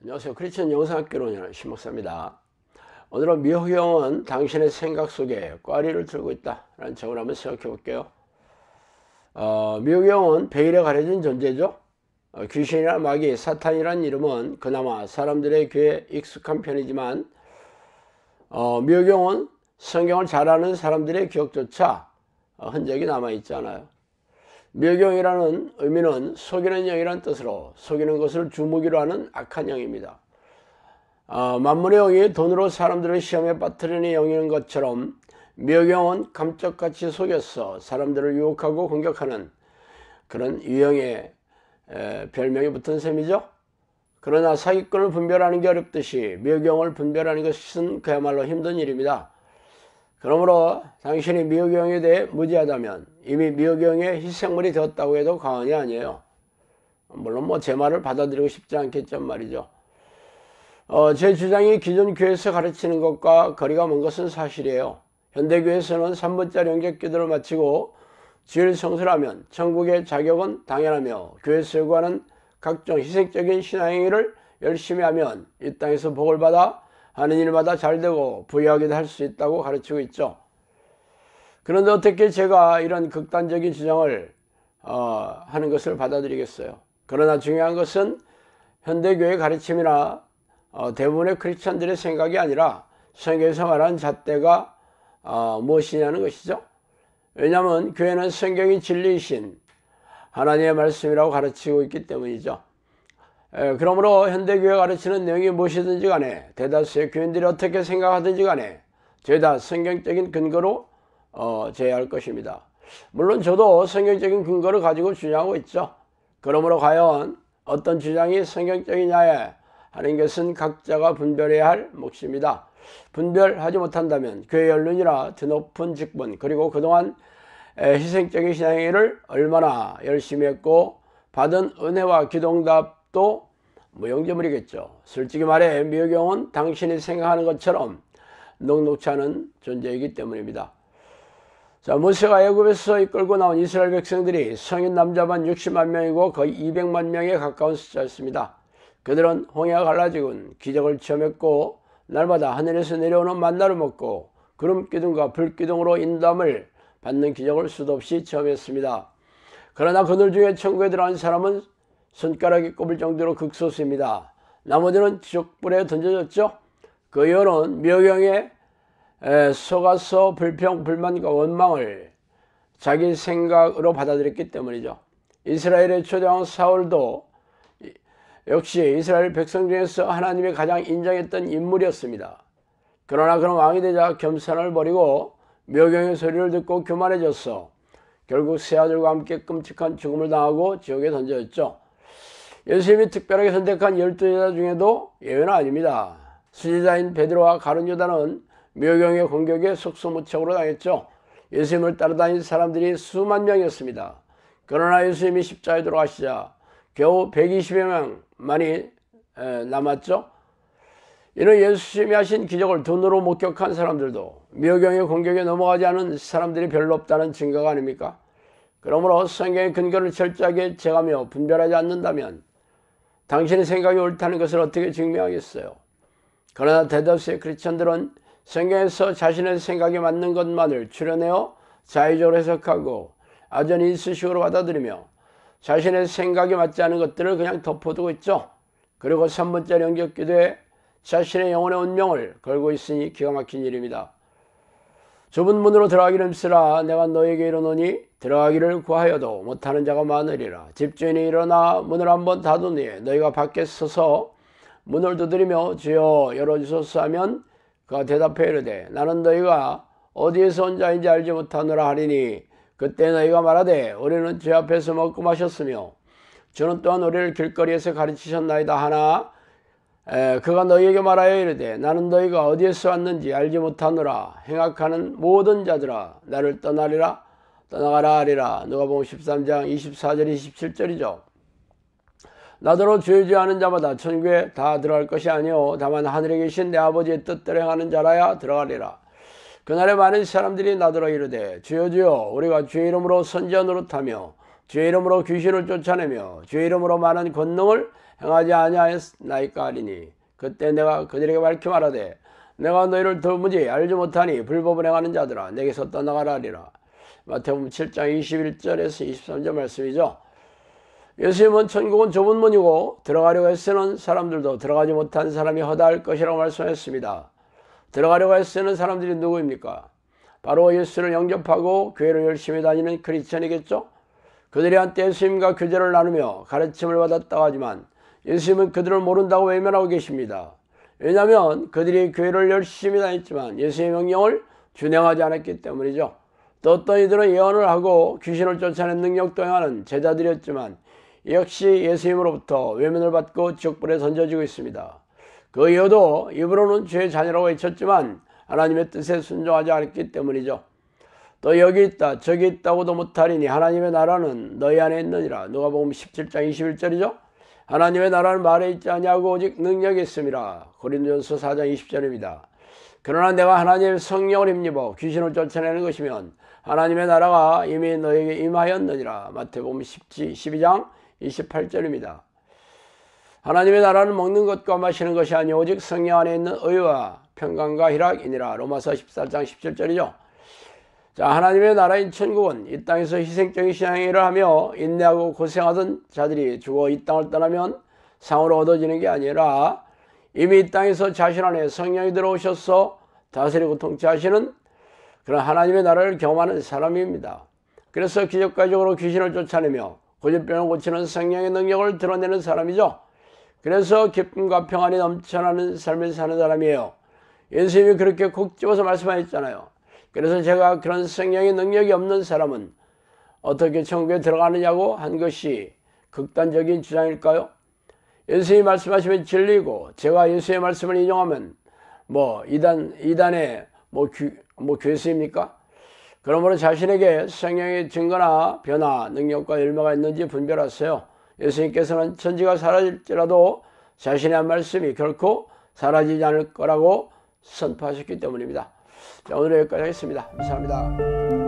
안녕하세요. 크리스천 영상학교로 신목사입니다. 오늘은 미혹영은 당신의 생각 속에 꽈리를 들고 있다 라는 점을 한번 생각해 볼게요. 미혹영은 베일에 가려진 존재죠. 귀신이나 마귀, 사탄이라는 이름은 그나마 사람들의 귀에 익숙한 편이지만 미혹영은 성경을 잘 아는 사람들의 기억조차 흔적이 남아있지 않아요. 미혹영이라는 의미는 속이는 영이라는 뜻으로 속이는 것을 주무기로 하는 악한 영입니다. 만물의 영이 돈으로 사람들을 시험에 빠뜨리는 영인 것처럼 미혹영은 감쪽같이 속여서 사람들을 유혹하고 공격하는 그런 유형의 별명이 붙은 셈이죠. 그러나 사기꾼을 분별하는 게 어렵듯이 미혹영을 분별하는 것은 그야말로 힘든 일입니다. 그러므로 당신이 미혹영에 대해 무지하다면 이미 미혹영의 희생물이 되었다고 해도 과언이 아니에요. 물론 제 말을 받아들이고 싶지 않겠지만 말이죠. 제 주장이 기존 교회에서 가르치는 것과 거리가 먼 것은 사실이에요. 현대교회에서는 3분짜리 영접기도를 마치고 주일 성수를 하면 천국의 자격은 당연하며 교회에서 요구하는 각종 희생적인 신앙행위를 열심히 하면 이 땅에서 복을 받아 하는 일마다 잘되고 부유하게도 할 수 있다고 가르치고 있죠. 그런데 어떻게 제가 이런 극단적인 주장을 하는 것을 받아들이겠어요. 그러나 중요한 것은 현대교회 가르침이나 대부분의 크리스천들의 생각이 아니라 성경에서 말하는 잣대가 무엇이냐는 것이죠. 왜냐하면 교회는 성경이 진리이신 하나님의 말씀이라고 가르치고 있기 때문이죠. 그러므로 현대교회가 가르치는 내용이 무엇이든지 간에 대다수의 교인들이 어떻게 생각하든지 간에 죄다 성경적인 근거로 제어할 것입니다. 물론 저도 성경적인 근거를 가지고 주장하고 있죠. 그러므로 과연 어떤 주장이 성경적이냐 하는 것은 각자가 분별해야 할 몫입니다. 분별하지 못한다면 교회 연륜이나 드높은 직분 그리고 그동안 희생적인 신앙행위를 얼마나 열심히 했고 받은 은혜와 기도응답도 무용지물이겠죠. 솔직히 말해 미혹영은 당신이 생각하는 것처럼 녹록치 않은 존재이기 때문입니다. 자, 모세가 애굽에서 이끌고 나온 이스라엘 백성들이 성인 남자만 60만 명이고 거의 200만 명에 가까운 숫자였습니다. 그들은 홍해가 갈라지곤 기적을 체험했고 날마다 하늘에서 내려오는 만나를 먹고 구름기둥과 불기둥으로 인도함을 받는 기적을 수도 없이 체험했습니다. 그러나 그들 중에 천국에 들어간 사람은 손가락이 꼽을 정도로 극소수입니다. 나머지는 지옥불에 던져졌죠. 그 이유는 미혹영에 속아서 불평, 불만과 원망을 자기 생각으로 받아들였기 때문이죠. 이스라엘의 초대왕 사울도 역시 이스라엘 백성 중에서 하나님이 가장 인정했던 인물이었습니다. 그러나 그런 왕이 되자 겸손을 버리고 미혹영의 소리를 듣고 교만해졌어 결국 새 아들과 함께 끔찍한 죽음을 당하고 지옥에 던져졌죠. 예수님이 특별하게 선택한 12제자 중에도 예외는 아닙니다. 수제자인 베드로와 가룟 유다는 미혹영의 공격에 속수무책으로 당했죠. 예수님을 따라다닌 사람들이 수만 명이었습니다. 그러나 예수님이 십자가에 돌아가시자 겨우 120여 명만이 남았죠. 이는 예수님이 하신 기적을 눈으로 목격한 사람들도 미혹영의 공격에 넘어가지 않은 사람들이 별로 없다는 증거가 아닙니까? 그러므로 성경의 근거를 철저하게 제가며 분별하지 않는다면 당신의 생각이 옳다는 것을 어떻게 증명하겠어요? 그러나 대다수의 크리스천들은 성경에서 자신의 생각에 맞는 것만을 추려내어 자의적으로 해석하고 아전히 이쑤시개로 받아들이며 자신의 생각에 맞지 않은 것들을 그냥 덮어두고 있죠. 그리고 3분짜리 영접기도에 자신의 영혼의 운명을 걸고 있으니 기가 막힌 일입니다. 좁은 문으로 들어가기를 힘쓰라. 내가 너에게 이르노니 들어가기를 구하여도 못하는 자가 많으리라. 집주인이 일어나 문을 한번 닫은 후에 너희가 밖에 서서 문을 두드리며 주여 열어주소서 하면 그가 대답해 이르되 나는 너희가 어디에서 온 자인지 알지 못하노라 하리니 그때 너희가 말하되 우리는 주 앞에서 먹고 마셨으며 주는 또한 우리를 길거리에서 가르치셨나이다 하나 그가 너희에게 말하여 이르되 나는 너희가 어디에서 왔는지 알지 못하노라. 행악하는 모든 자들아 나를 떠나가라 하리라. 누가복음 13장 24절 27절이죠. 나더러 죄지하는 자마다 천국에 다 들어갈 것이 아니오 다만 하늘에 계신 내 아버지의 뜻대로 행하는 자라야 들어가리라. 그날에 많은 사람들이 나더러 이르되 주여 주여 우리가 주의 이름으로 선지자 노릇하며 주의 이름으로 귀신을 쫓아내며 주의 이름으로 많은 권능을 행하지 아니하였나이까 하리니 그때 내가 그들에게 밝히 말하되 내가 너희를 도무지 알지 못하니 불법을 행하는 자들아 내게서 떠나가라 하리라. 마태복음 7장 21절에서 23절 말씀이죠. 예수님은 천국은 좁은 문이고 들어가려고 애쓰는 사람들도 들어가지 못한 사람이 허다할 것이라고 말씀했습니다. 들어가려고 애쓰는 사람들이 누구입니까? 바로 예수를 영접하고 교회를 열심히 다니는 크리스천이겠죠. 그들이 한때 예수님과 교제를 나누며 가르침을 받았다고 하지만 예수님은 그들을 모른다고 외면하고 계십니다. 왜냐하면 그들이 교회를 열심히 다녔지만 예수의 명령을 준행하지 않았기 때문이죠. 또 어떤 이들은 예언을 하고 귀신을 쫓아낸 능력도 행하는 제자들이었지만 역시 예수님으로부터 외면을 받고 지옥불에 던져지고 있습니다. 그 이유도 입으로는 주의 자녀라고 외쳤지만 하나님의 뜻에 순종하지 않았기 때문이죠. 또 여기 있다 저기 있다고도 못하리니 하나님의 나라는 너희 안에 있느니라. 누가복음 17장 21절이죠. 하나님의 나라는 말에 있지 아니하고 오직 능력이 있음이라. 고린도전서 4장 20절입니다. 그러나 내가 하나님의 성령을 힘입어 귀신을 쫓아내는 것이면 하나님의 나라가 이미 너에게 임하였느니라. 마태복음 12장 28절입니다. 하나님의 나라는 먹는 것과 마시는 것이 아니 오직 성령 안에 있는 의와 평강과 희락이니라. 로마서 14장 17절이죠. 자, 하나님의 나라인 천국은 이 땅에서 희생적인 신앙일을 하며 인내하고 고생하던 자들이 죽어 이 땅을 떠나면 상으로 얻어지는 게 아니라 이미 이 땅에서 자신 안에 성령이 들어오셔서 다스리고 통치하시는 그런 하나님의 나라를 경험하는 사람입니다. 그래서 기적과적으로 귀신을 쫓아내며 고질병을 고치는 성령의 능력을 드러내는 사람이죠. 그래서 기쁨과 평안이 넘쳐나는 삶을 사는 사람이에요. 예수님이 그렇게 콕 집어서 말씀하셨잖아요. 그래서 제가 그런 성령의 능력이 없는 사람은 어떻게 천국에 들어가느냐고 한 것이 극단적인 주장일까요? 예수님이 말씀하시면 진리고 제가 예수의 말씀을 인용하면 이단의 괴수입니까? 그러므로 자신에게 성령의 증거나 변화, 능력과 열매가 있는지 분별하세요. 예수님께서는 천지가 사라질지라도 자신의 한 말씀이 결코 사라지지 않을 거라고 선포하셨기 때문입니다. 자, 오늘 여기까지 하겠습니다. 감사합니다.